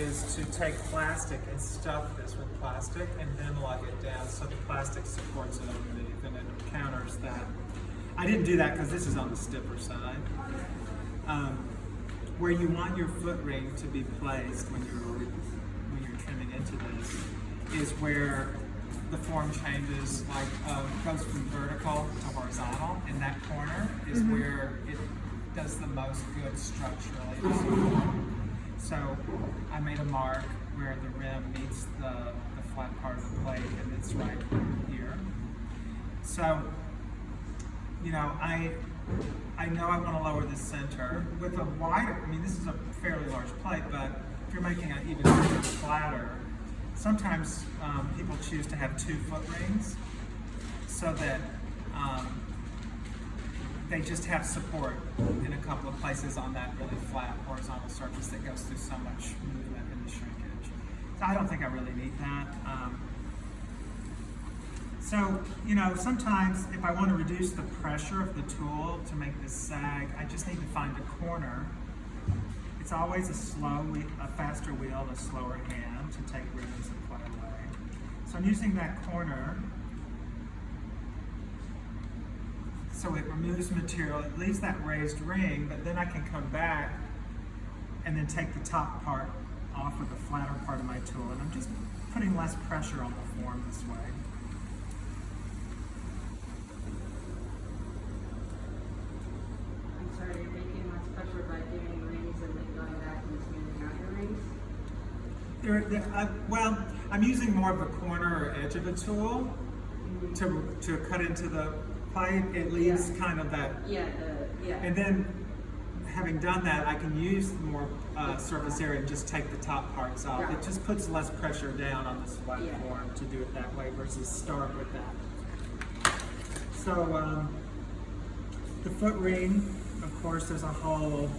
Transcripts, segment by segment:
is to take plastic and stuff this with plastic and then lug it down so the plastic supports it underneath and it counters that. I didn't do that because this is on the stiffer side. Where you want your foot ring to be placed when you're trimming into this is where the form changes, like goes from vertical to horizontal, and that corner is where it does the most good structurally. So I made a mark where the rim meets the flat part of the plate, and it's right here. So, you know, I know I want to lower the center with a wider. I mean, this is a fairly large plate, but if you're making it even flatter, sometimes people choose to have 2 foot rings so that they just have support in a couple of places on that really flat horizontal surface that goes through so much movement in the shrinkage. So I don't think I really need that. So, you know, sometimes if I want to reduce the pressure of the tool to make this sag, I just need to find a corner. It's always a faster wheel and a slower hand to take ribbons and play away. So I'm using that corner so it removes material, it leaves that raised ring, but then I can come back and then take the top part off with the flatter part of my tool, and I'm just putting less pressure on the form this way. I'm sorry, you're making less pressure by giving rings and then going back and smoothing out your rings? Well, I'm using more of a corner or edge of a tool to cut into the plate. It leaves kind of that. And then, having done that, I can use more surface area and just take the top parts off. It just puts less pressure down on this flat form to do it that way versus start with that. So, the foot ring, of course, there's a whole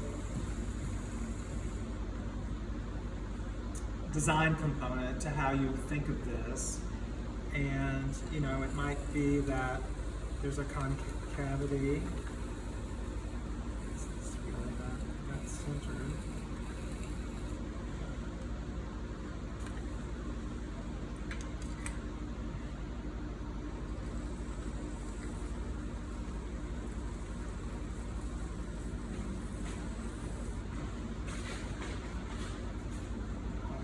design component to how you think of this. And, you know, it might be that there's a concavity. It's really not centered.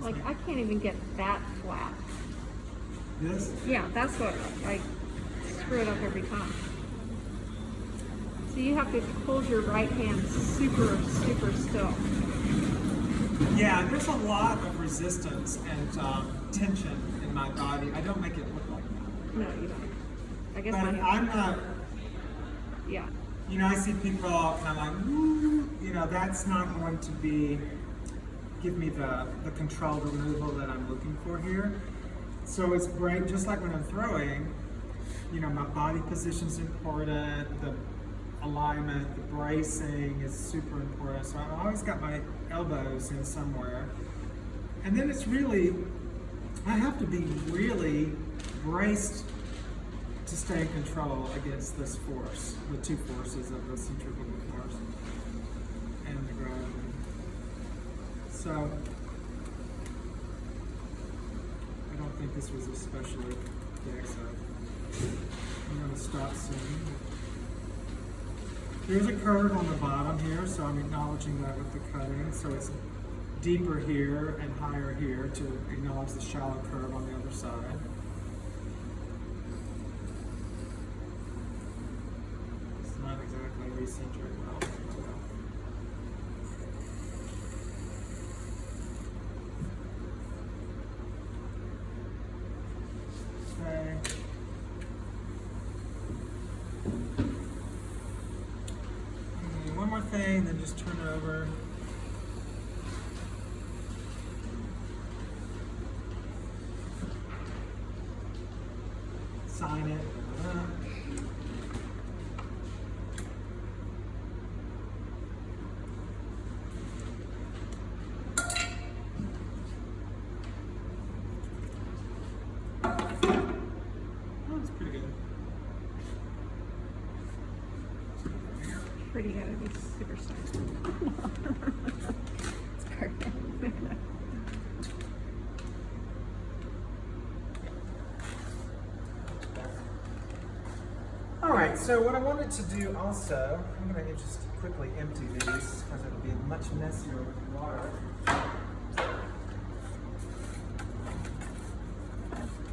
Like, I can't even get that flat. This? Yeah, that's what I screw it up every time. So you have to hold your right hand super, super still. Yeah, there's a lot of resistance and tension in my body. I don't make it look like that. No, you don't. I guess But I'm not, yeah. you know, I see people and I'm like, woo, you know, that's not going to give me the controlled removal that I'm looking for here. So it's great, just like when I'm throwing, you know, my body position's important, the alignment, the bracing is super important. So I've always got my elbows in somewhere. And then it's really, I have to be really braced to stay in control against this force, the 2 forces of the centrifugal force and the gravity. So, I don't think this was especially big, so I'm going to stop soon. There's a curve on the bottom here, so I'm acknowledging that with the cutting. So it's deeper here and higher here to acknowledge the shallow curve on the other side. It's not exactly recentric, well. Okay. One more thing, then just turn it over. Sign it. Pretty good. It's super soft. It's perfect. right, so what I wanted to do also, I'm going to just quickly empty these because it'll be much messier with water,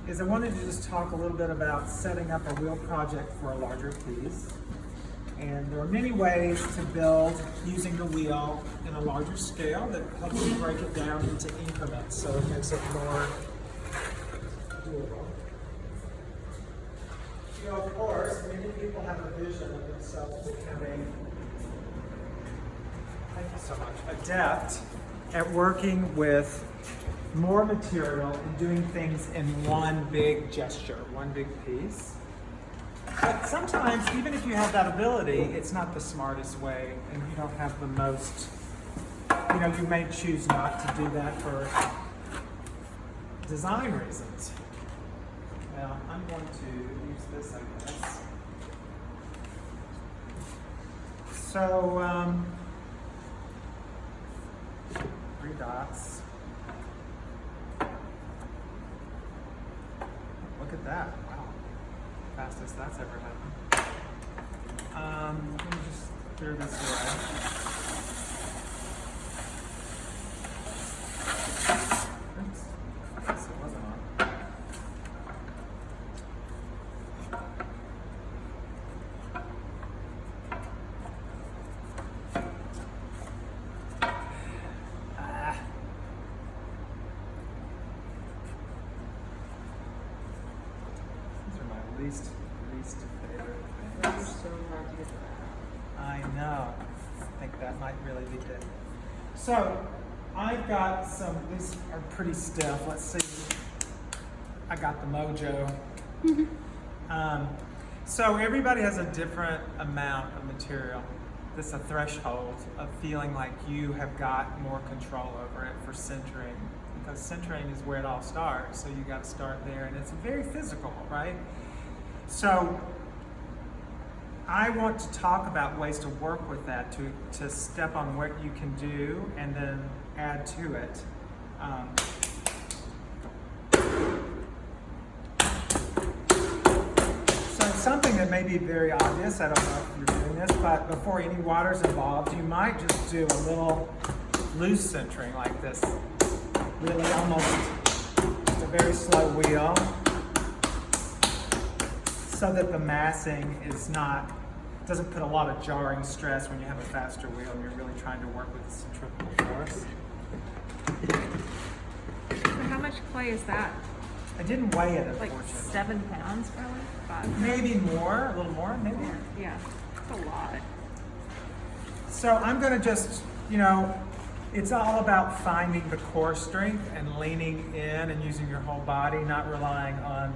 is I wanted to just talk a little bit about setting up a wheel project for a larger piece. And there are many ways to build using the wheel in a larger scale that helps you break it down into increments, so it makes it more doable. You know, of course, many people have a vision of themselves becoming, thank you so much, adept at working with more material and doing things in one big gesture, one big piece. But sometimes, even if you have that ability, it's not the smartest way, and you don't have the most, you know, you may choose not to do that for design reasons. Well, I'm going to use this, I guess. So, 3 dots. Look at that, wow. Fastest that's ever happened. Let me just clear this away. Oops, I guess it wasn't on. These are my least favorite things. So hard to get that I know. I think that might really be good. So, I've got some, these are pretty stiff. Let's see. I got the mojo. So everybody has a different amount of material. This is a threshold of feeling like you have got more control over it for centering. Because centering is where it all starts, so you got to start there. And it's very physical, right? So I want to talk about ways to work with that, to step on what you can do and then add to it. So something that may be very obvious, I don't know if you're doing this, but before any water's involved, you might just do a little loose centering like this. Really almost just a very slow wheel, so that the massing doesn't put a lot of jarring stress when you have a faster wheel and you're really trying to work with the centrifugal force. So how much clay is that? I didn't weigh it, Like unfortunately. 7 pounds, probably? 5? Maybe more, a little more, maybe. Yeah, it's a lot. So I'm going to just, you know, it's all about finding the core strength and leaning in and using your whole body, not relying on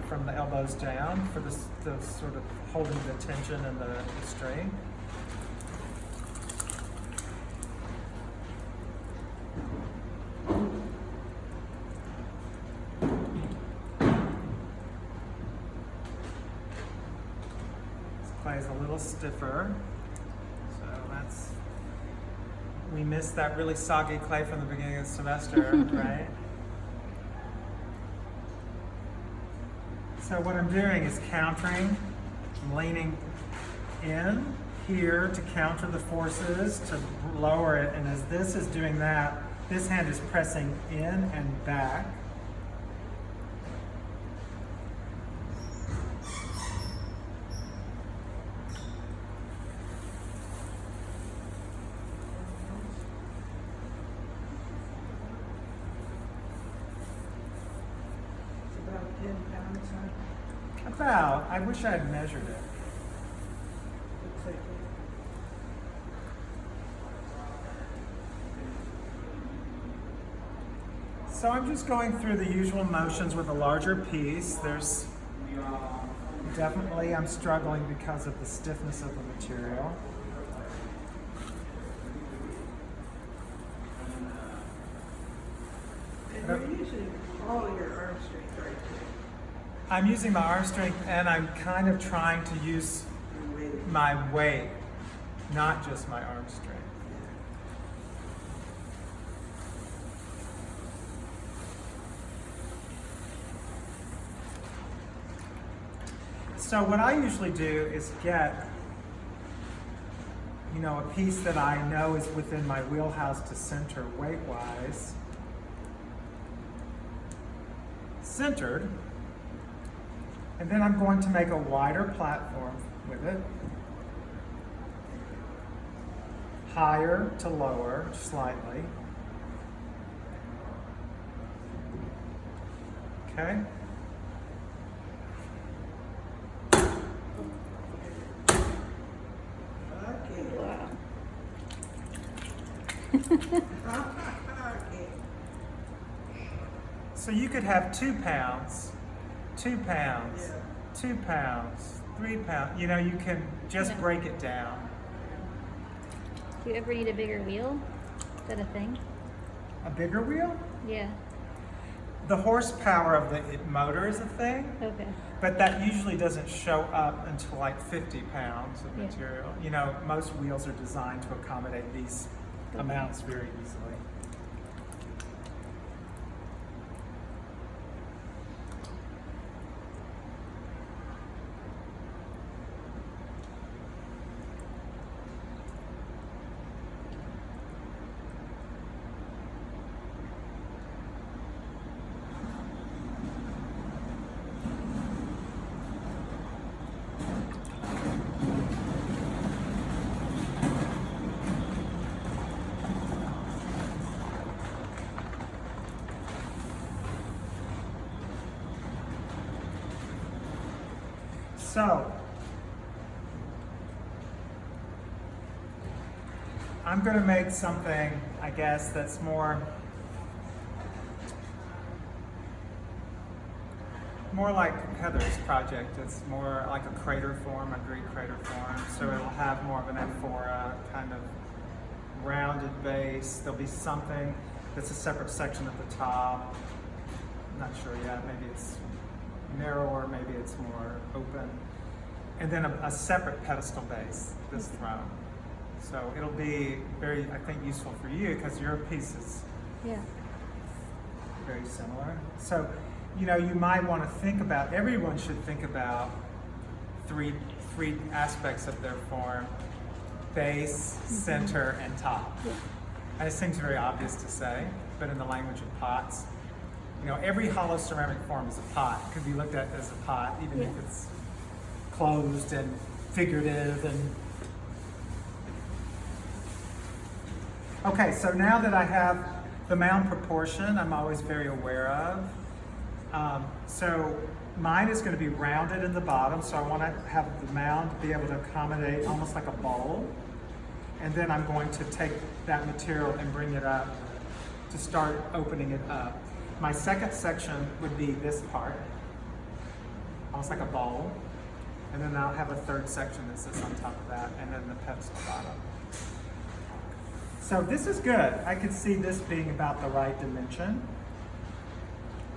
from the elbows down for the sort of holding the tension and the strain. This clay is a little stiffer, so we missed that really soggy clay from the beginning of the semester, right? So what I'm doing is countering. I'm leaning in here to counter the forces, to lower it, and as this is doing that, this hand is pressing in and back. It's about 10 pounds, huh? About, I wish I had measured it. Looks like it. So I'm just going through the usual motions with a larger piece. Definitely I'm struggling because of the stiffness of the material. And you're using all your arm strength right I'm using my arm strength and I'm kind of trying to use there. Your weight. my weight, not just my arm strength. So what I usually do is get, you know, a piece that I know is within my wheelhouse to center weight-wise. Centered. And then I'm going to make a wider platform with it. Higher to lower slightly. Okay. Wow. So you could have 2 pounds, 2 pounds, 2 pounds, 3 pounds. You know, you can just Yeah. break it down. Do you ever need a bigger wheel? Is that a thing? A bigger wheel? Yeah. The horsepower of the motor is a thing, Okay. but that usually doesn't show up until like 50 pounds of Yeah. material. You know, most wheels are designed to accommodate these Okay. amounts very easily. So, I'm going to make something, I guess, that's more like Heather's project. It's more like a crater form, a Greek crater form. So it'll have more of an amphora, kind of rounded base. There'll be something that's a separate section at the top. I'm not sure yet. Maybe it's narrower, maybe it's more open. And then a separate pedestal base, this throne. So it'll be very, I think, useful for you because your piece is Yeah. very similar. So, you know, you might want to think about, everyone should think about three aspects of their form: base, center, and top. Yeah. And it seems very obvious to say, but in the language of pots, you know, every hollow ceramic form is a pot. It can be looked at as a pot, even Yeah. if it's closed and figurative. And okay, so now that I have the mound proportion, I'm always very aware of. So mine is going to be rounded in the bottom, so I want to have the mound be able to accommodate almost like a bowl. And then I'm going to take that material and bring it up to start opening it up. My second section would be this part, almost like a bowl. And then I'll have a third section that sits on top of that, and then the pedestal bottom. So this is good. I could see this being about the right dimension.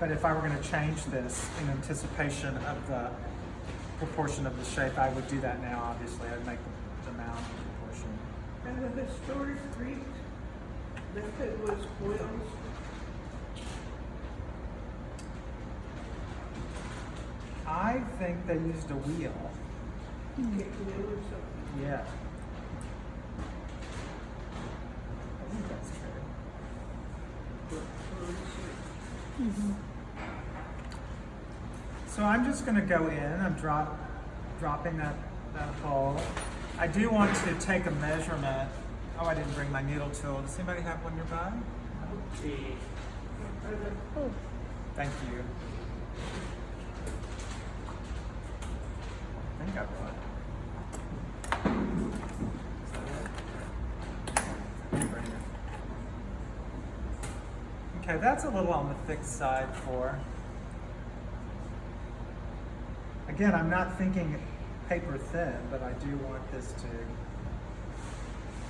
But if I were going to change this in anticipation of the proportion of the shape, I would do that now, obviously. I'd make the mound proportion. And the historic Greek method was coils. I think they used a wheel. Kick wheel or something. Yeah. I think that's true. So I'm just going to go in. I'm dropping that hole. I do want to take a measurement. Oh, I didn't bring my needle tool. Does anybody have one nearby? Oh. Thank you. I think I brought it. Okay, that's a little on the thick side for. Again, I'm not thinking paper thin, but I do want this to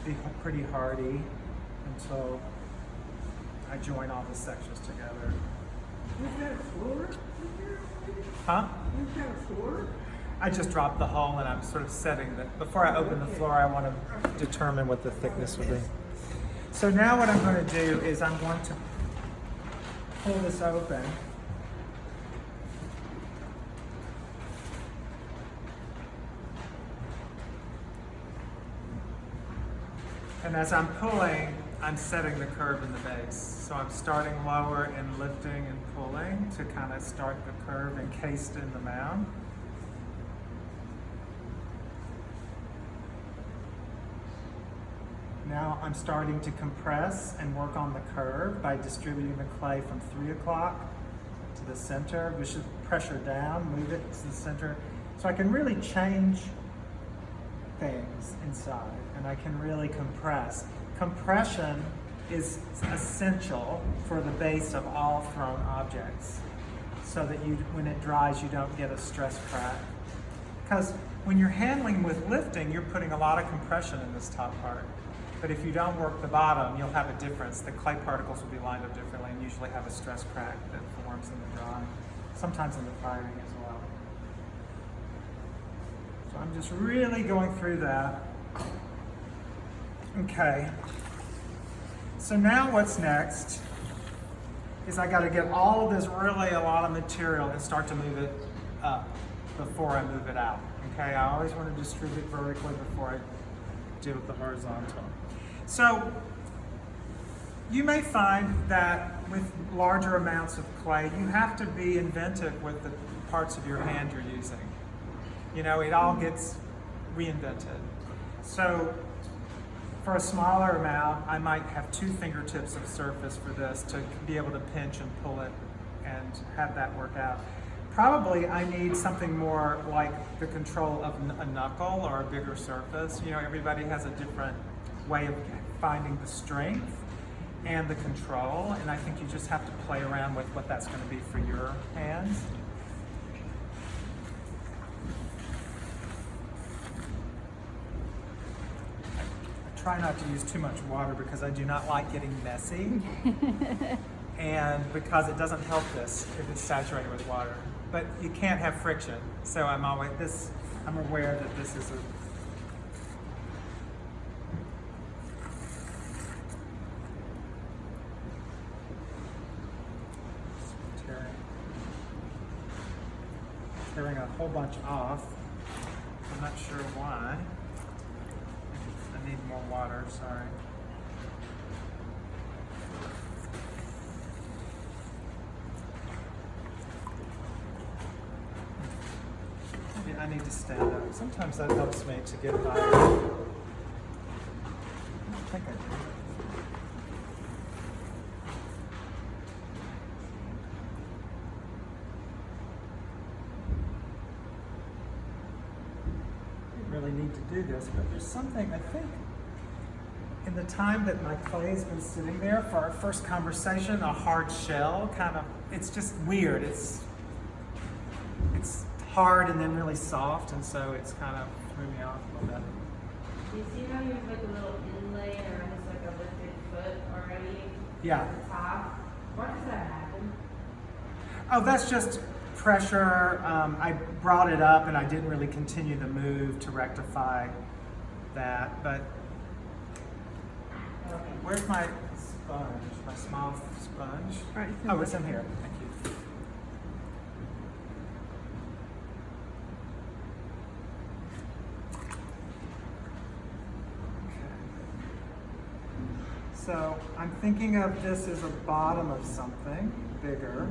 be pretty hardy until I join all the sections together. We've got a floor. Huh? We've got a floor. I just dropped the hole and I'm sort of setting that. Before I open the floor, I want to determine what the thickness will be. So now what I'm going to do is I'm going to pull this open. And as I'm pulling, I'm setting the curve in the base. So I'm starting lower and lifting and pulling to kind of start the curve encased in the mound. Now I'm starting to compress and work on the curve by distributing the clay from 3 o'clock to the center. We should pressure down, move it to the center. So I can really change things inside and I can really compress. Compression is essential for the base of all thrown objects so that you, when it dries, you don't get a stress crack. Because when you're handling with lifting, you're putting a lot of compression in this top part. But if you don't work the bottom, you'll have a difference. The clay particles will be lined up differently and usually have a stress crack that forms in the drying, sometimes in the firing as well. So I'm just really going through that. Okay. So now what's next is I got to get all of this really a lot of material and start to move it up before I move it out. Okay, I always want to distribute vertically before I do the horizontal. So you may find that with larger amounts of clay, you have to be inventive with the parts of your hand you're using. You know, it all gets reinvented. So for a smaller amount, I might have 2 fingertips of surface for this to be able to pinch and pull it and have that work out. Probably I need something more like the control of a knuckle or a bigger surface. You know, everybody has a different way of finding the strength and the control, and I think you just have to play around with what that's going to be for your hands. I try not to use too much water because I do not like getting messy, and because it doesn't help this if it's saturated with water. But you can't have friction, so I'm aware that this is a tearing a whole bunch off. I'm not sure why. I need more water, sorry. Maybe I need to stand up. Sometimes that helps me to get by. I don't think I do. Really need to do this, but there's something, I think, in the time that my clay's been sitting there for our first conversation, a hard shell kind of, it's just weird. It's hard and then really soft, and so it's kind of threw me off a little bit. Do you see how you have like a little inlay or almost like a lifted foot already? Yeah. At the top? Why does that happen? Oh, that's just pressure. I brought it up and I didn't really continue the move to rectify that, but Okay. where's my sponge, my small sponge? Right. Oh, it's in here, thank you. Okay. So I'm thinking of this as a bottom of something bigger.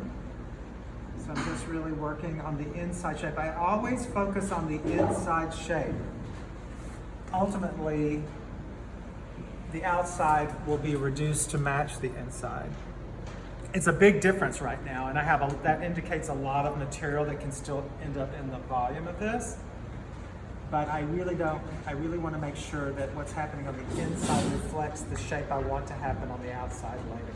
So I'm just really working on the inside shape. I always focus on the inside shape. Ultimately, the outside will be reduced to match the inside. It's a big difference right now, and that indicates a lot of material that can still end up in the volume of this. But I really want to make sure that what's happening on the inside reflects the shape I want to happen on the outside later.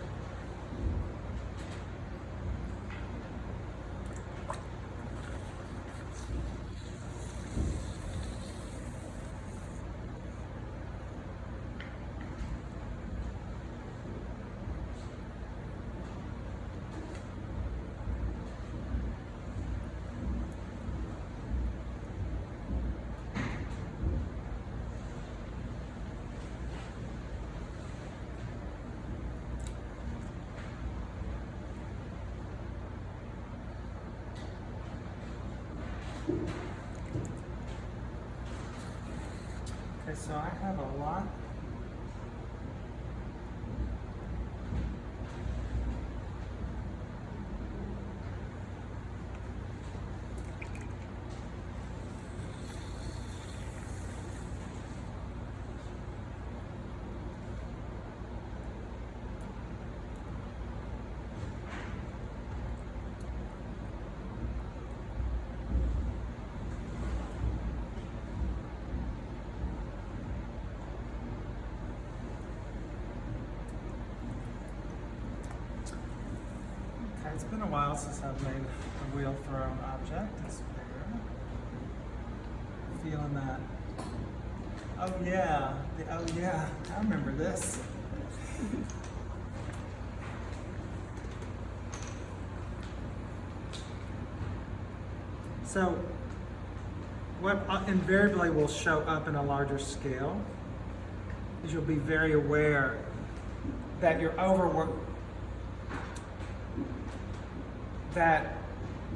Okay, so I have a lot it's been a while since I've made a wheel thrown object. It's bigger. Feeling that. Oh yeah, oh yeah, I remember this. So, what invariably will show up in a larger scale is you'll be very aware that you're overworked, that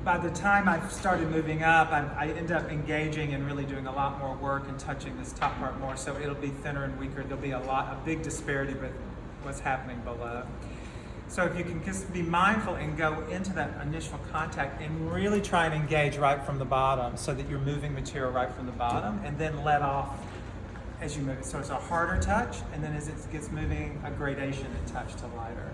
by the time I've started moving up, I end up engaging and really doing a lot more work and touching this top part more, so it'll be thinner and weaker. There'll be a big disparity with what's happening below. So if you can just be mindful and go into that initial contact and really try and engage right from the bottom so that you're moving material right from the bottom, and then let off as you move it. So it's a harder touch, and then as it gets moving, a gradation in touch to lighter.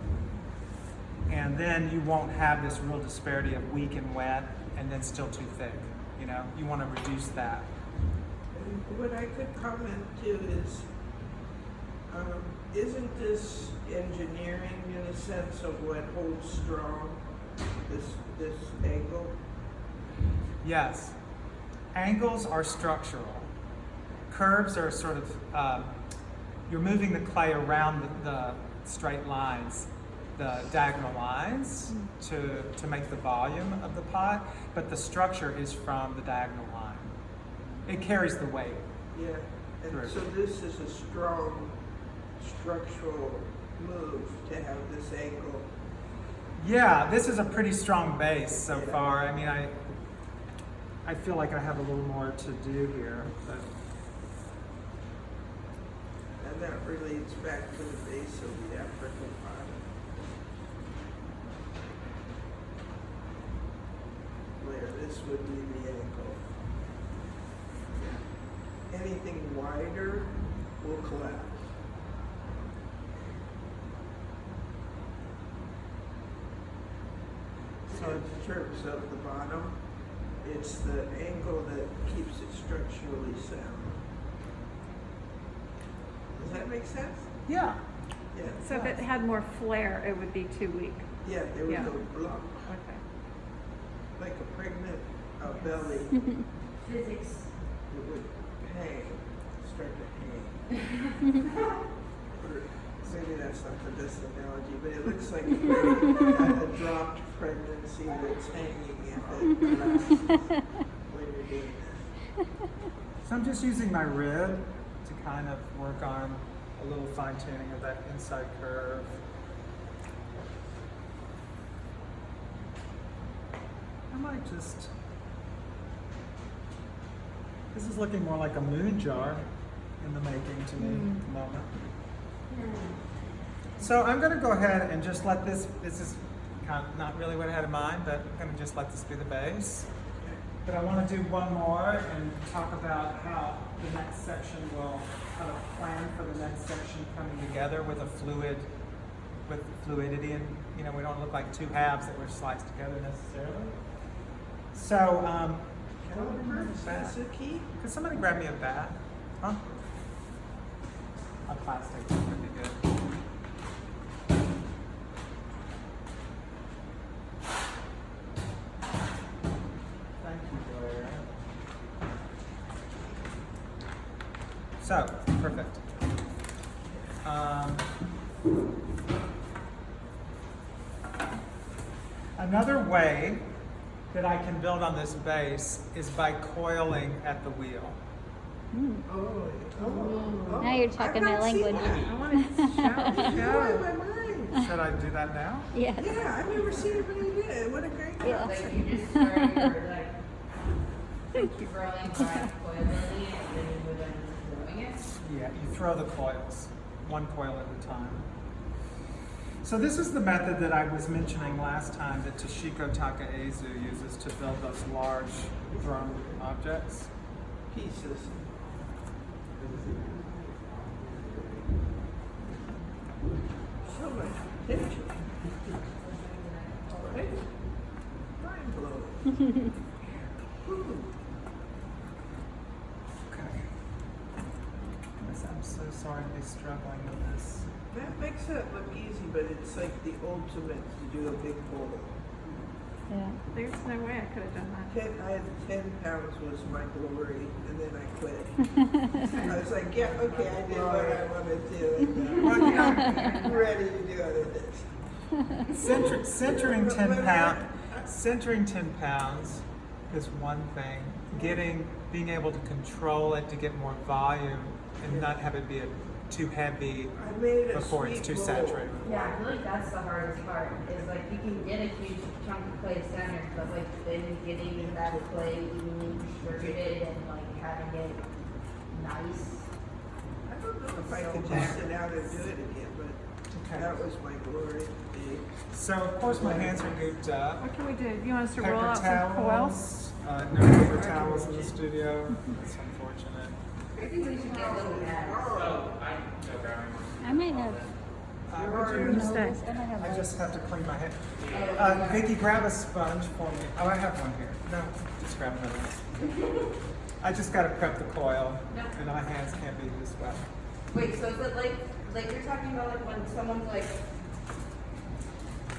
And then you won't have this real disparity of weak and wet and then still too thick. You know, you want to reduce that. And what I could comment too is, isn't this engineering in a sense of what holds strong this angle? Yes. Angles are structural. Curves are sort of, you're moving the clay around the straight lines, the diagonal lines to make the volume of the pot, but the structure is from the diagonal line. It carries the weight. Yeah, and Correct. so this is a strong structural move to have this angle. Yeah, this is a pretty strong base so Yeah. far. I mean, I feel like I have a little more to do here, but And that relates back to the base of the African pot. Where this would be the angle. Anything wider will collapse. So in terms of the bottom, it's the angle that keeps it structurally sound. Does that make sense? yeah. Yeah. So if it had more flair, it would be too weak. Yeah, it would Yeah. go blump, Okay. like a pregnant belly. Physics. It would hang, start to hang. Or maybe that's not the best analogy, but it looks like a dropped pregnancy that's hanging if it collapses when you're doing that. So I'm just using my rib to kind of work on a little fine tuning of that inside curve. I might just, this is looking more like a moon jar in the making to me at the moment. So I'm going to go ahead and just let this is kind of not really what I had in mind, but I'm going to just let this be the base. But I want to do one more and talk about how the next section will kind of plan for the next section coming together with with fluidity, and you know, we don't look like two halves that were sliced together necessarily. So, That's the key. could somebody grab me a bat? Huh? A plastic would be good. Thank you, Blair. So, perfect. Another way that I can build on this base is by coiling at the wheel. Oh. Now you're talking my language. I want to shout. It's blowing my mind. Should I do that now? Yes. Yeah, I've never seen anybody do it. What a great Yeah. concept. Like you just started your like throwing by coiling it and then you would end up throwing it. Yeah, you throw the coils, one coil at a time. So this is the method that I was mentioning last time that Toshiko Takaezu uses to build those large thrown objects. Pieces. So much potential. Right? Mind blowing. Okay. I'm so sorry to be struggling with this. That makes it look easy, but it's like the ultimate to do a big bowl. Yeah. There's no way I could have done that. I had 10 pounds was my glory, and then I quit. I was like, yeah, okay, I did what I wanted to do, and I'm ready to do other things. Centering 10 pounds is one thing. Being able to control it to get more volume and not have it be too heavy I made a before it's sweet too roll. saturated. Yeah, I feel like that's the hardest part, is like you can get a huge chunk of clay centered, but like then getting that clay evenly distributed and like having it nice. I don't know if I could just sit out and do it again, but Okay. that was my glory. So of course my hands are gooped up. What can we do? You want us to roll Paper out some coils? towels. No paper towels in the studio. That's unfortunate. I think we should get little mats. I might have. Stay. I might have. I just have to clean my head. Vicky, grab a sponge for me. Oh, I have one here. No, just grab another one. I just got to prep the coil, and my hands can't be this wet. Wait, so is it like you're talking about like when someone's like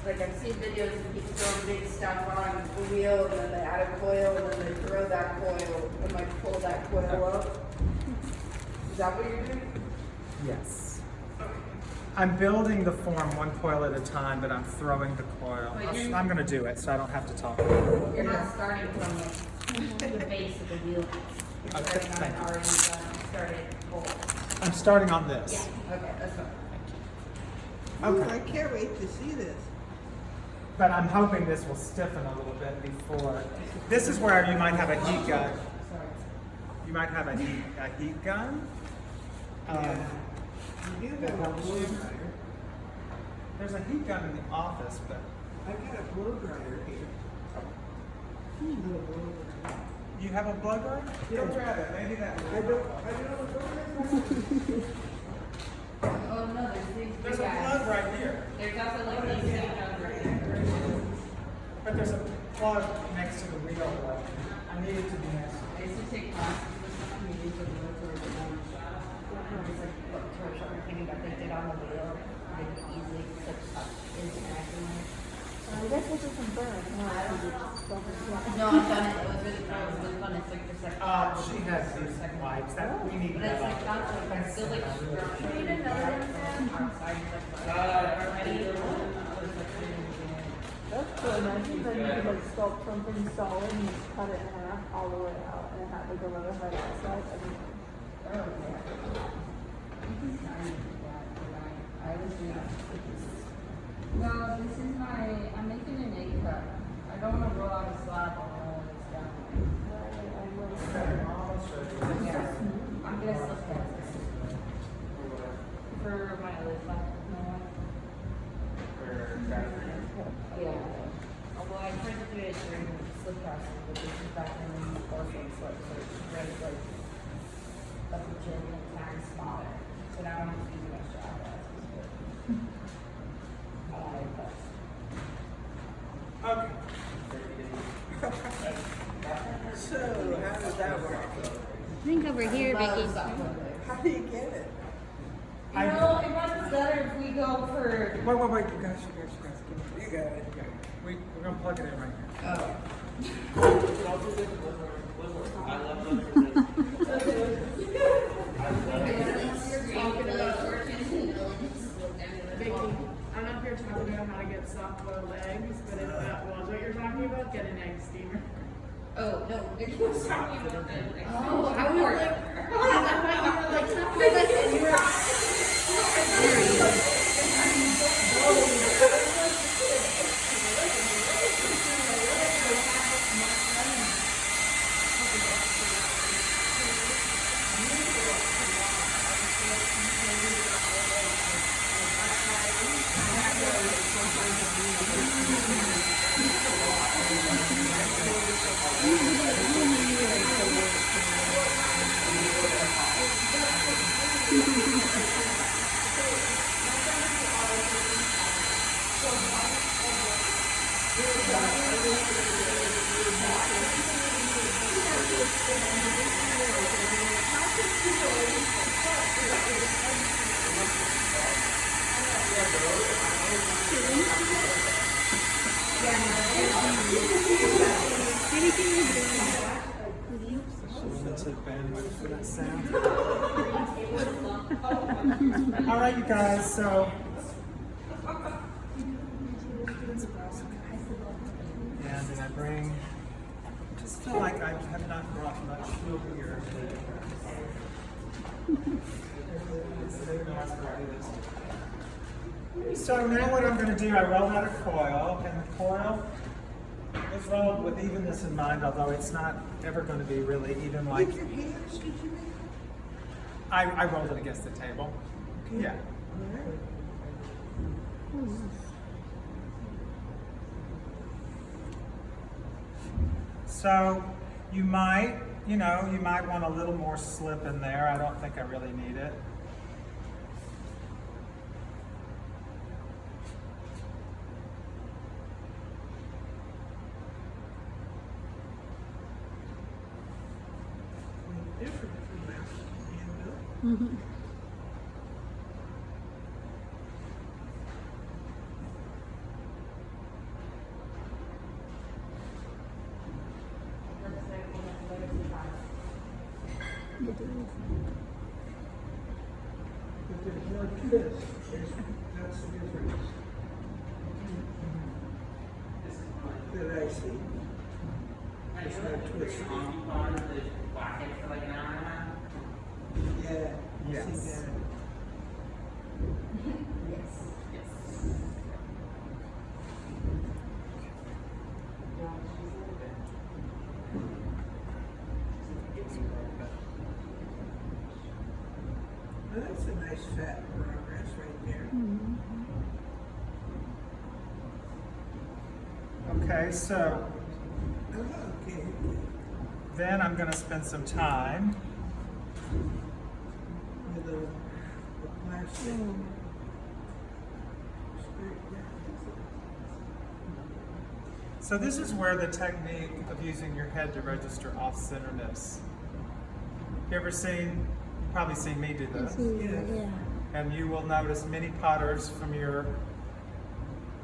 I've seen videos of people throwing big stuff on the wheel and then they add a coil and then they throw that coil and like pull that coil up. Is that what you're doing? Yes. I'm building the form one coil at a time, but I'm throwing the coil. I'm going to do it, so I don't have to talk. You're not starting from like the base of the wheel. You're Okay, starting on thank an you. already done, started pull. I'm starting on this. Yeah, okay, that's fine. Okay. I can't wait to see this. But I'm hoping this will stiffen a little bit before. This is where you might have a heat gun. You might have a heat gun. You do that have a helps blow you. dryer. There's a heat gun in the office, but I got a blow dryer here. Little blow dryer. you have a blow dryer? Go grab it. Maybe that. I don't know what Oh no, there's these There's big a guys. plug right here. There's also like these big guys right here. But there's a plug next to the wheel. I need it to be next. I used to take classes with someone who used to go towards the one shot. It was like what torch everything that they did on the wheel. They could easily put stuff into acting like. You guys will do some burn. No, I don't do stuff. No, I've done it. It was really fun. It was really fun. It's like the second. She has these wipes that we need. But it's like not like I'm still like structured outside like already. That's cool. Imagine that you could like sculpt something solid and just cut it in half all the way out and have like another head outside. I mean, I was doing no, this is I'm making an egg cup. I don't want to roll out a slab on all of this down. Yeah. I'm gonna slip test this. For my other slab. Yeah. Well, I tried to do it during the slip test, but this is back when we also slip, so it's very like a bajillion times smaller. So now I'm just using extra eyebrows. Okay. So, how does that work? I think over here, Vicky. How do you get it? You know, it runs better if we go for. Wait. You guys. You got it. We're going to plug it in right here. Oh. Vicky, I don't know if you're talking about how to get soft boiled eggs, but if that was what you're talking about, get an egg steamer. Oh, no. Vicky was talking about the. Oh, I was like, I thought you were like, you were. Yeah, Anything you do. Limited bandwidth for that sound. All right, you guys. So. And then I bring. Just feel like I have not brought much here. So now what I'm going to do, I roll out a coil, and the coil is rolled with evenness in mind, although it's not ever going to be really even like. With your hands, did you make it? I rolled it against the table. Yeah. So you might want a little more slip in there. I don't think I really need it. Different from that handbill. But there's more to this. That's the difference. That I see. There's no twist. Yeah. Yes. See that. Well, that's a nice fat progress right there. Okay, so Oh, okay. then I'm going to spend some time. With the plastic. Straight down. So this is where the technique of using your head to register off-centeredness. You ever seen, you've probably seen me do this. Yeah. And you will notice many potters from your,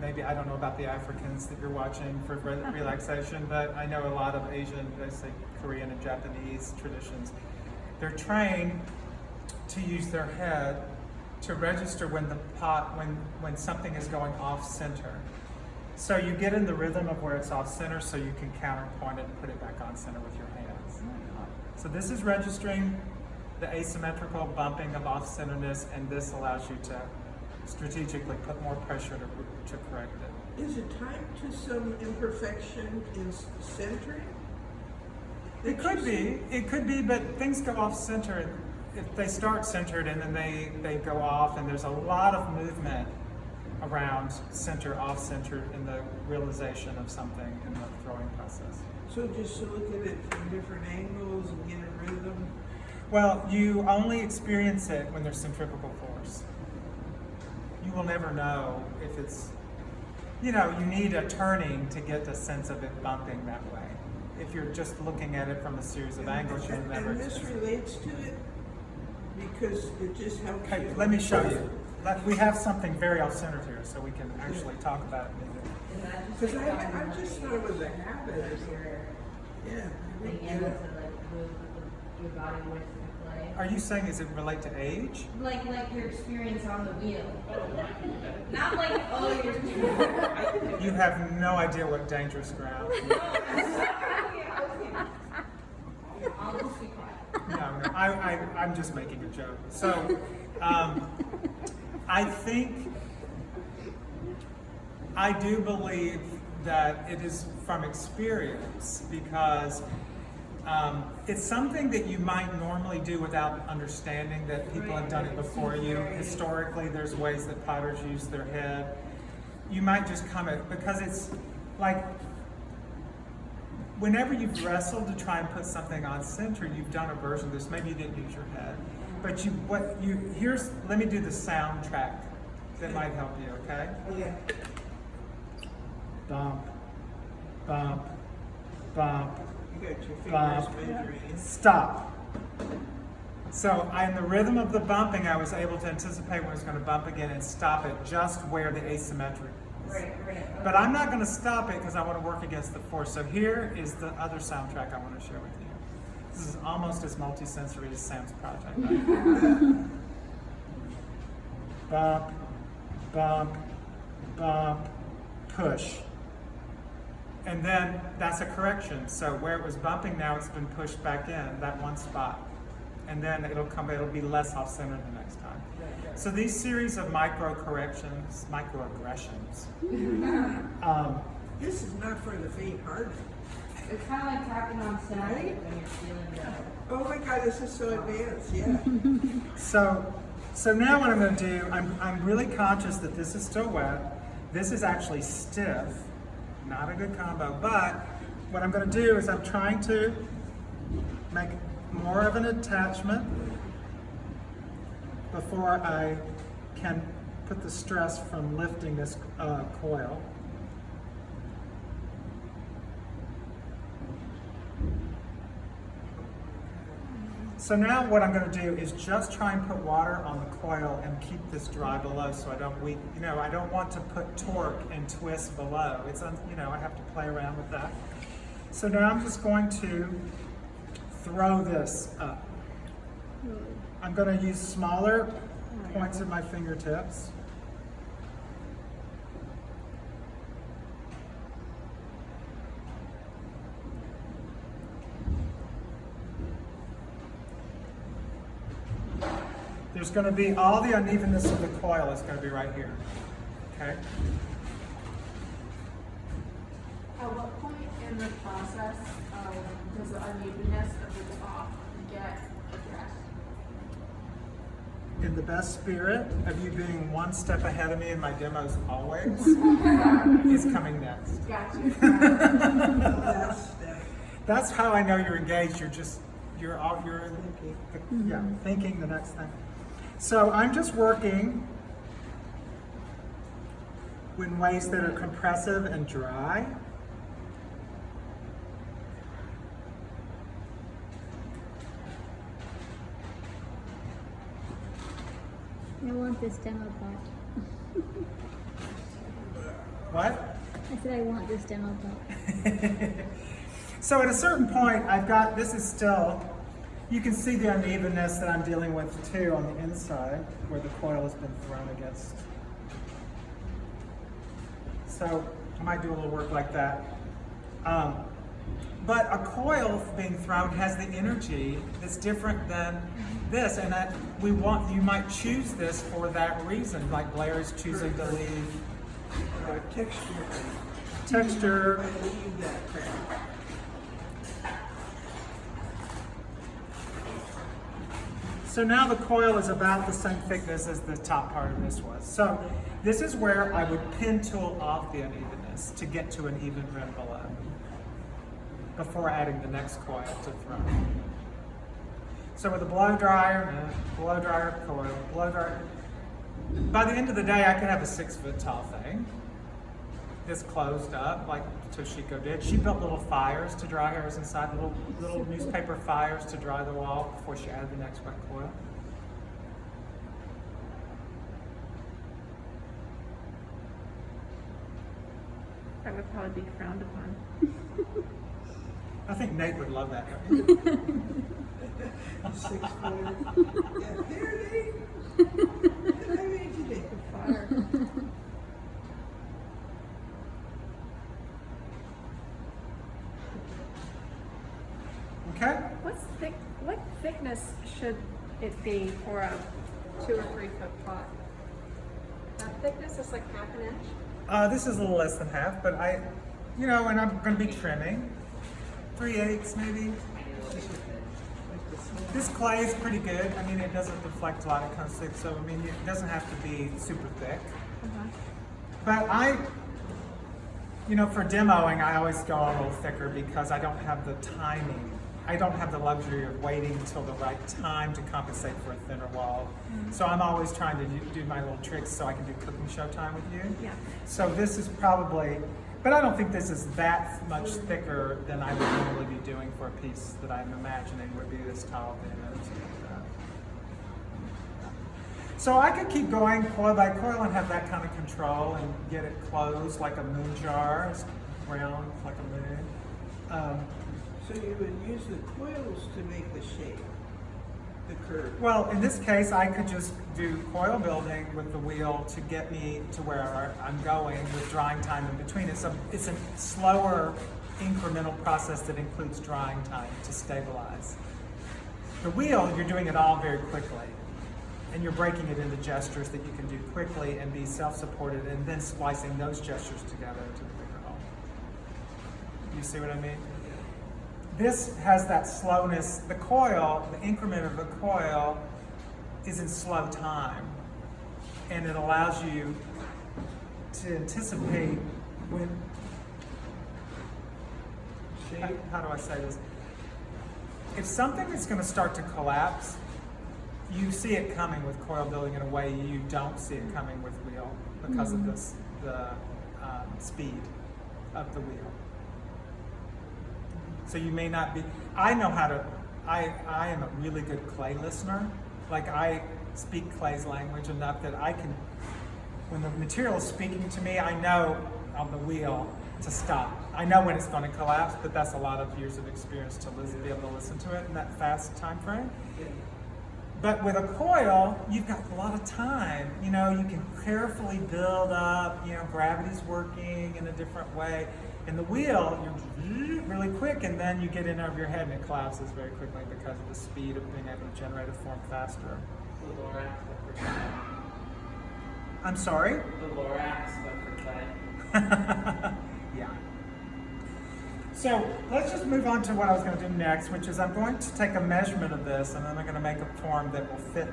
maybe, I don't know about the Africans that you're watching for relaxation, but I know a lot of Asian, let's say Korean and Japanese traditions. They're trained to use their head to register when the pot, when something is going off center. So you get in the rhythm of where it's off center so you can counterpoint it and put it back on center with your hands. So this is registering the asymmetrical bumping of off-centeredness, and this allows you to strategically put more pressure to correct it. Is it tied to some imperfection in centering? It could be, but things go off-center. If they start centered and then they go off, and there's a lot of movement around center, off-center in the realization of something in the throwing process. So just to look at it from different angles and get a rhythm? Well, you only experience it when there's centrifugal force. You will never know if it's, you need a turning to get the sense of it bumping that way. If you're just looking at it from a series of angles, you'll never And this experience it. relates to it because it just helps Okay, you. let me show you. We have something very off-center here, so we can actually talk about it. Because I just thought it was a habit. Yeah. Being able to like move your body with the play. Are you saying, does it relate to age? Like your experience on the wheel. Not like, oh, you're You have no idea what dangerous ground. I'll just be quiet. No, I'm just making a joke. So, I do believe that it is from experience, because it's something that you might normally do without understanding that people have done it before you. Historically, there's ways that potters use their head. You might just come at, because it's like, whenever you've wrestled to try and put something on center, you've done a version of this. Maybe you didn't use your head, but let me do the soundtrack that might help you, okay? Yeah. Bump, bump, bump, You got your fingers bump, measuring. stop. So in the rhythm of the bumping, I was able to anticipate when it was going to bump again and stop it just where the Right. But I'm not going to stop it because I want to work against the force. So here is the other soundtrack I want to share with you. This is almost as multisensory as Sam's project. Right? Bump, bump, bump, push. And then that's a correction. So where it was bumping now, it's been pushed back in, that one spot. And then it'll be less off-center the next time. So these series of microaggressions, This is not for the faint-hearted. It's kind of like tapping on center when you're feeling the. Oh my God, this is so advanced, yeah. So now what I'm going to do, I'm really conscious that this is still wet. This is actually stiff, not a good combo, but what I'm going to do is I'm trying to make more of an attachment before I can put the stress from lifting this coil. So now what I'm going to do is just try and put water on the coil and keep this dry below, so I don't I don't want to put torque and twist below. It's I have to play around with that. So now I'm just going to throw this up. I'm going to use smaller points of my fingertips. There's going to be all the unevenness of the coil is going to be right here. Okay? At what point in the process does the unevenness of the top get addressed? In the best spirit of you being one step ahead of me in my demos always, is coming next. Gotcha. That's how I know you're engaged. You're thinking the next thing. So I'm just working in ways that are compressive and dry. I want this demo part. What? I said I want this demo part. So at a certain point, this is still, you can see the unevenness that I'm dealing with too on the inside where the coil has been thrown against. So I might do a little work like that. But a coil being thrown has the energy that's different than this, and you might choose this for that reason, like Blair is choosing to leave texture. I leave that crap. So now the coil is about the same thickness as the top part of this was. So this is where I would pin tool off the unevenness to get to an even rim below before adding the next coil to throw. So with a blow dryer, coil, blow dryer. By the end of the day, I could have a 6-foot tall thing. This closed up like Toshiko did. She built little fires to dry hers inside, little newspaper fires to dry the wall before she added the next wet coil. That would probably be frowned upon. I think Nate would love that. 6-footer. Yeah, there they. I made you take a fire. Okay? What thickness should it be for a 2 or 3 foot pot? That thickness is like half an inch? This is a little less than half, but and I'm going to be trimming. 3/8 maybe. This clay is pretty good. I mean, it doesn't deflect a lot. It comes thick, so I mean, it doesn't have to be super thick. But for demoing, I always go a little thicker because I don't have the timing. I don't have the luxury of waiting until the right time to compensate for a thinner wall. So I'm always trying to do my little tricks so I can do cooking show time with you. Yeah. So this is probably, but I don't think this is that much thicker than I would normally be doing for a piece that I'm imagining would be this tall. So I could keep going coil by coil and have that kind of control and get it closed like a moon jar. It's round like a moon. So you would use the coils to make the shape, the curve. Well, in this case, I could just do coil building with the wheel to get me to where I'm going with drying time in between. It's a slower incremental process that includes drying time to stabilize. The wheel, you're doing it all very quickly. And you're breaking it into gestures that you can do quickly and be self-supported and then splicing those gestures together into the bigger whole. You see what I mean? This has that slowness. The coil, the increment of the coil is in slow time. And it allows you to anticipate when, how do I say this? If something is going to start to collapse, you see it coming with coil building in a way you don't see it coming with wheel because of the speed of the wheel. So you may not be, I know how to, I am a really good clay listener. Like I speak clay's language enough that I can, when the material is speaking to me, I know on the wheel to stop. I know when it's going to collapse, but that's a lot of years of experience to be able to listen to it in that fast time frame. But with a coil, you've got a lot of time. You know, you can carefully build up, you know, gravity's working in a different way. In the wheel, you're really quick, and then you get in over your head and it collapses very quickly because of the speed of being able to generate a form faster. The Lorax, but for clay. I'm sorry? The Lorax, but for clay. Yeah. So let's just move on to what I was going to do next, which is I'm going to take a measurement of this, and then I'm going to make a form that will fit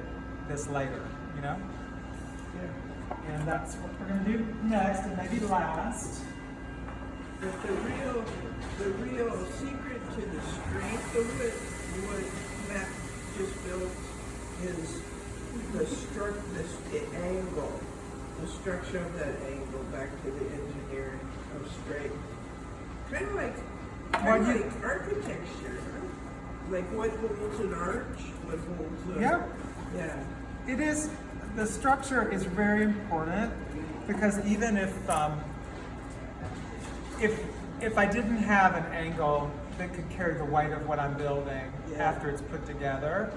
this later, you know? Yeah. And that's what we're going to do next, and maybe last. But the real secret to the strength of it, what Matt just built, is the angle, the structure of that angle back to the engineering of strength. Kind of like architecture, huh? Like what holds an arch, what holds a... Yeah. Yeah. It is, the structure is very important because even if I didn't have an angle that could carry the weight of what I'm building after it's put together,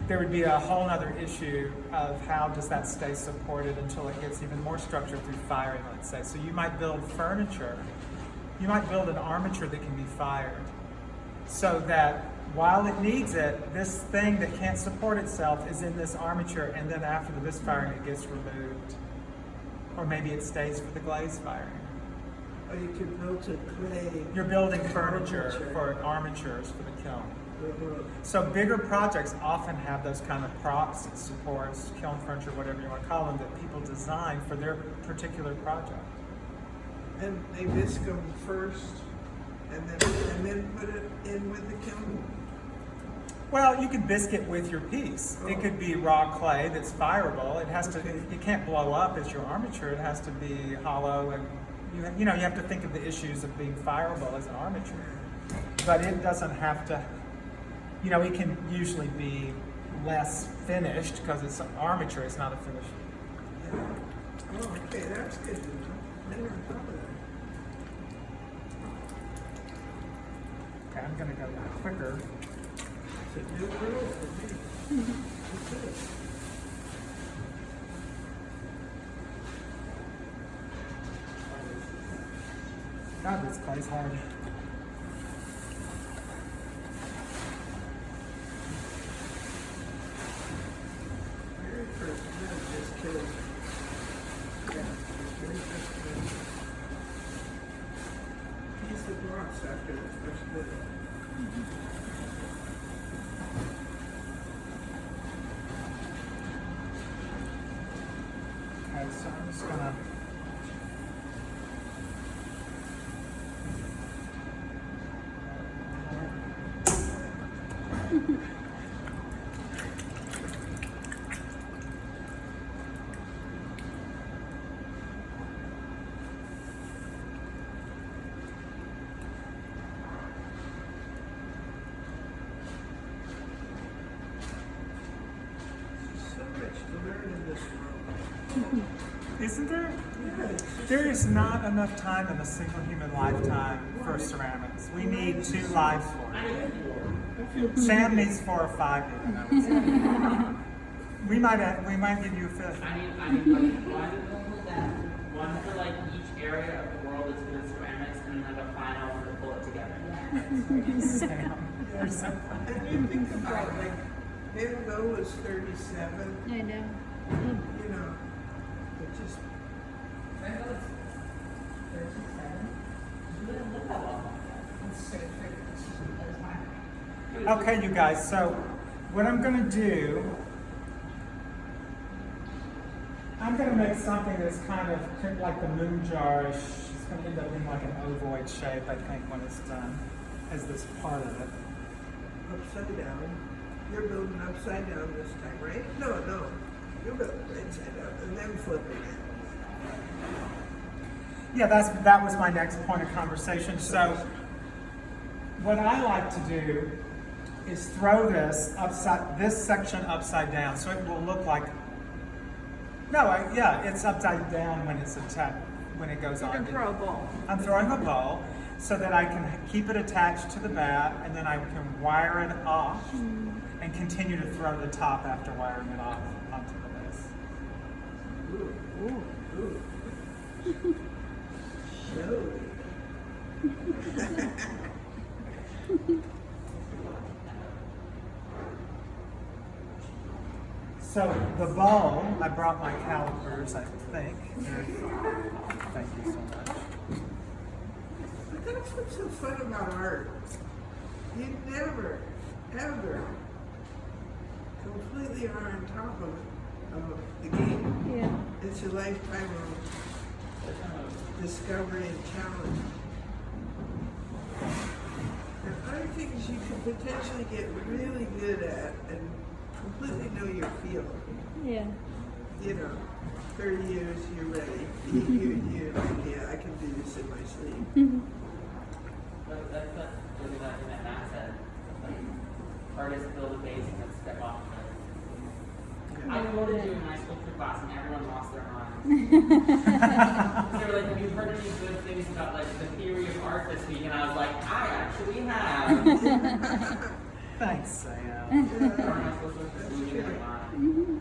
there would be a whole other issue of how does that stay supported until it gets even more structure through firing, let's say. So you might build furniture, you might build an armature that can be fired so that while it needs it, this thing that can't support itself is in this armature, and then after the misfiring it gets removed. Or maybe it stays for the glaze firing. Or you could build a clay. You're building furniture for armatures for the kiln. Uh-huh. So bigger projects often have those kind of props, supports, kiln furniture, whatever you want to call them, that people design for their particular project. And they whisk them first, and then put it in with the kiln. Well, you could bisque it with your piece. It could be raw clay that's fireable. It has to. It can't blow up as your armature. It has to be hollow, and you have to think of the issues of being fireable as an armature. But it doesn't have to. It can usually be less finished because it's an armature. It's not a finished. Yeah. Oh, okay, that's good to know. Never thought of that. Okay, I'm gonna go quicker. It's a new world for me. It's good. God, this clay's hard. Very first minute just killed. Yeah, very first minute. Piece of rocks after the first minute. Okay, so I'm just gonna. So much to learn in this Isn't there? Yeah, it's just- There is not enough time in a single human lifetime for ceramics. We need 2 lives for it. Sam needs 4 or 5 even, I would say. We might give you a 5th. I need one for like each area of the world that's good at ceramics, and then like a final one to pull it together. Sam, you're so funny. And you think about it, like, Van Gogh was 37, I know. you know, it just, Okay, you guys, so what I'm going to do, I'm going to make something that's kind of like the moon jar-ish. It's going to end up being like an ovoid shape, I think, when it's done, as this part of it. upside down. You're building upside down this time, right? No. You're building right side down and then flipping it. Yeah, that was my next point of conversation. So what I like to do is throw this section upside down, so it will look like. It's upside down when it's when it goes You on. can throw a ball. I'm throwing a ball so that I can keep it attached to the bat, and then I can wire it off and continue to throw the top after wiring it off onto the base. Ooh. Showy. So the ball, I brought my calipers, I think. Thank you so much. But that's what's so fun about art. You never, ever completely are on top of the game. Yeah. It's a lifetime of discovery and challenge. And other things you can potentially get really good at and completely know your field. Yeah. You know, 30 years, you're ready. You're like, yeah, I can do this in my sleep. But that's really that thing that Matt said. Like, artists build a base and then step off of it. I quoted you in my sculpture class and everyone lost their minds. They were like, have you heard any good things about like the theory of art this week? And I was like, I actually have. Thanks, Sam. Or am I supposed to lose my mind?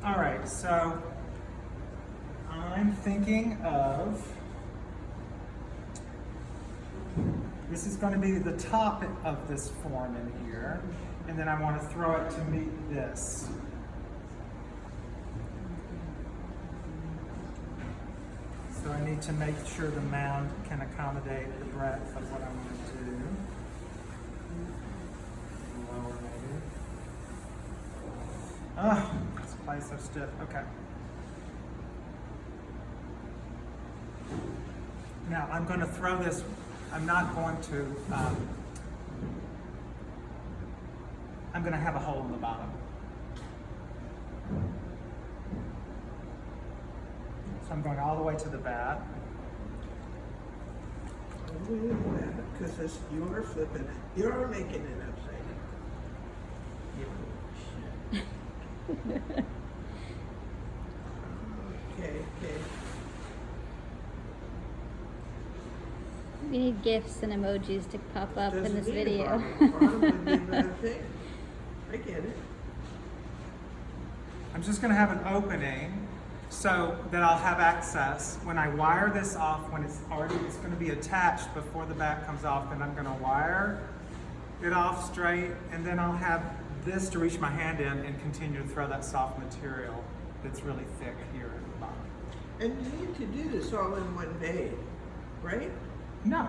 All right, so I'm thinking of, this is going to be the top of this form in here, and then I want to throw it to meet this. So I need to make sure the mound can accommodate the breadth of what I want to do. Lower maybe. Oh, this clay's so stiff. Okay. Now I'm going to throw this. I'm not going to. I'm going to have a hole in the bottom. So I'm going all the way to the bat. Because you're flipping it. You're making it upside down. Okay. We need GIFs and emojis to pop up in this Doesn't need a video. bottom would be a bad thing. I get it. I'm just going to have an opening so that I'll have access. When I wire this off, when it's going to be attached before the bat comes off, then I'm going to wire it off straight, and then I'll have this to reach my hand in and continue to throw that soft material that's really thick here at the bottom. And you need to do this all in one day, right? No.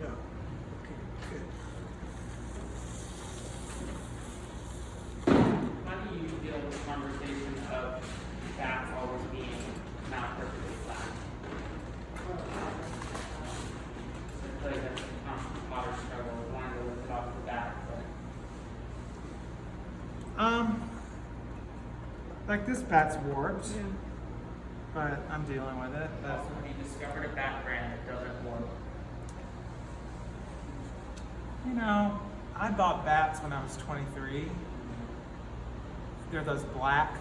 No. Okay, good. How do you deal with the conversation of bats always being not perfectly flat? So I feel like that's a constant power struggle with wanting to lift it off the bat. Like this bat's warped, but I'm dealing with it. But also, when you discovered a bat brand that doesn't work. You know, I bought bats when I was 23. They're those black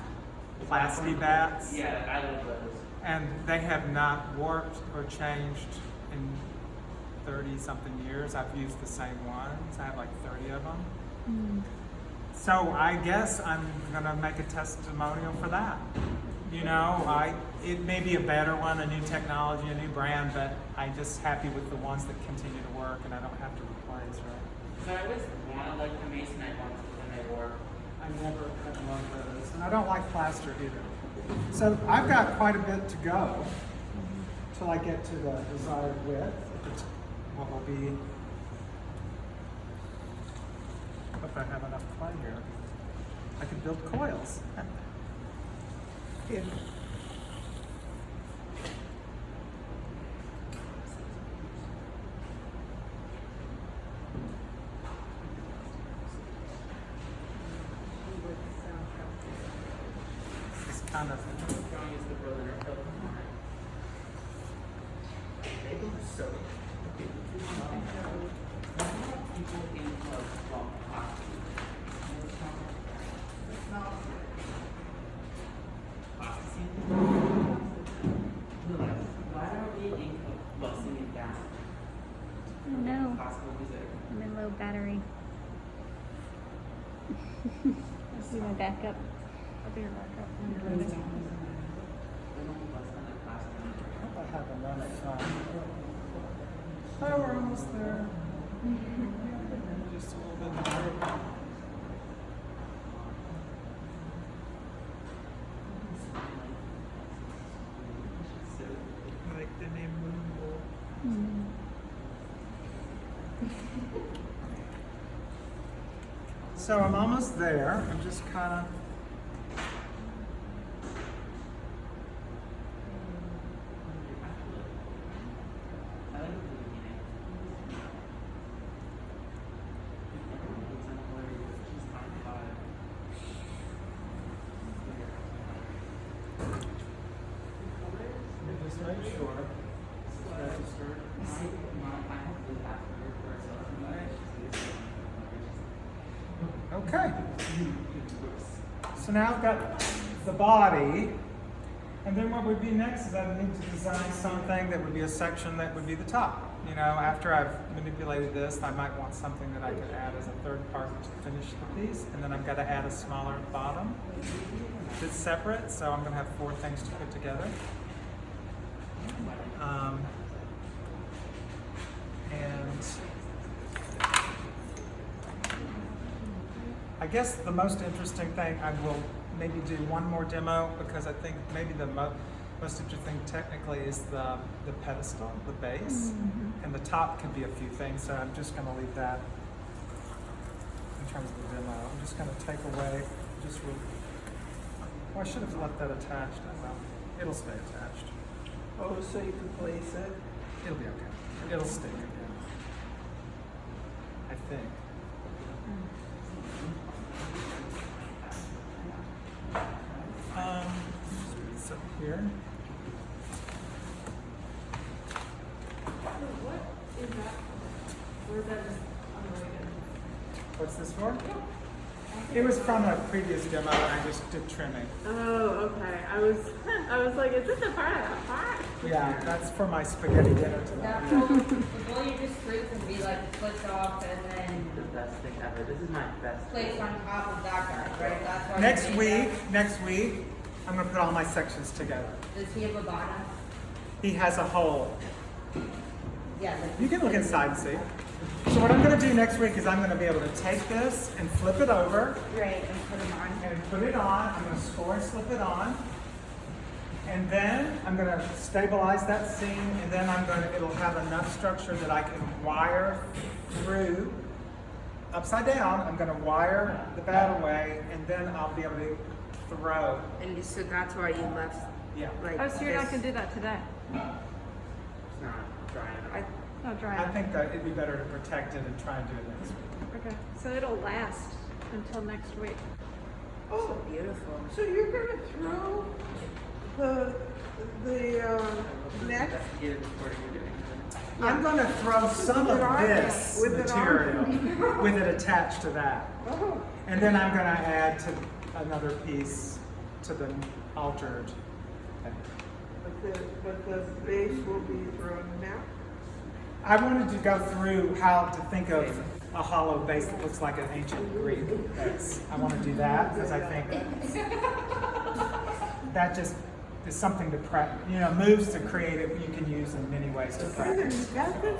plastic bats. Yeah, I love those. And they have not warped or changed in 30 something years. I've used the same ones. I have like 30 of them. So I guess I'm gonna make a testimonial for that. You know, it may be a better one, a new technology, a new brand, but I'm just happy with the ones that continue to work and I don't have to replace, right? So I always wanted like the masonite ones, but then they wore. I never had one of those. And I don't like plaster either. So I've got quite a bit to go till I get to the desired width. It's what will be, if I have enough clay here, I could build coils. Yeah. It's kind of, Don't use the brother of they go so. people in clubs from hockey. Why are we in busting it down? No, Classical music. I'm in low battery. Let's do my backup. I'll be your backup. when you're ready. They don't bust on the classical music. I have enough. Oh, we're almost there. Just a little bit more. Like the name Moonbowl. So I'm almost there. I'm just kind of. I like the beginning. She's talking about it. Just make sure. Registered. I have to do that for Okay. So now I've got the body. And then what would be next is I need to design something that would be a section that would be the top. You know, after I've manipulated this, I might want something that I could add as a third part to finish the piece. And then I've got to add a smaller bottom. It's separate, so I'm going to have 4 things to put together. And I guess the most interesting thing, I will maybe do one more demo because I think maybe the most interesting technically is the pedestal, the base, and the top can be a few things. So I'm just going to leave that in terms of the demo. I'm just going to take away oh, I should have left that attached. Well, it'll stay attached. Oh, so you can place it? It'll be okay. It'll stay again. I think. So here. What is that? Where's that just unrelated? What's this for? It was from a previous demo and I just did trimming. Oh, okay. I was like, is this a part of that pot? Yeah, that's for my spaghetti dinner That tonight. will you just fruit can be like flipped off and then The best thing ever. This is my best. placed on top of that guy, right? That's why. Next week, I'm gonna put all my sections together. Does he have a bottom? He has a hole. Yeah. Like You can look inside and see. So what I'm gonna do next week is I'm gonna be able to take this and flip it over Right, and put him on. and put it on. I'm gonna score and slip it on. And then I'm gonna stabilize that seam and then it'll have enough structure that I can wire through upside down. I'm gonna wire the bat away and then I'll be able to throw. And so that's why you left Yeah. like Oh, so you're not this. gonna do that today? It's not dry enough. No, dry I out. think that it'd be better to protect it and try and do it next week. Okay, so it'll last until next week. Oh, Beautiful. so you're gonna throw the neck? That's the recording you're doing. I'm gonna throw some of With it on? this With it on? material with it attached to that. Oh, And then I'm gonna add to another piece to the altered thing. But the base will be thrown now? I wanted to go through how to think of a hollow base that looks like an ancient Greek base. I want to do that because I think that just is something to practice. You know, moves to create it you can use in many ways to practice. Got this?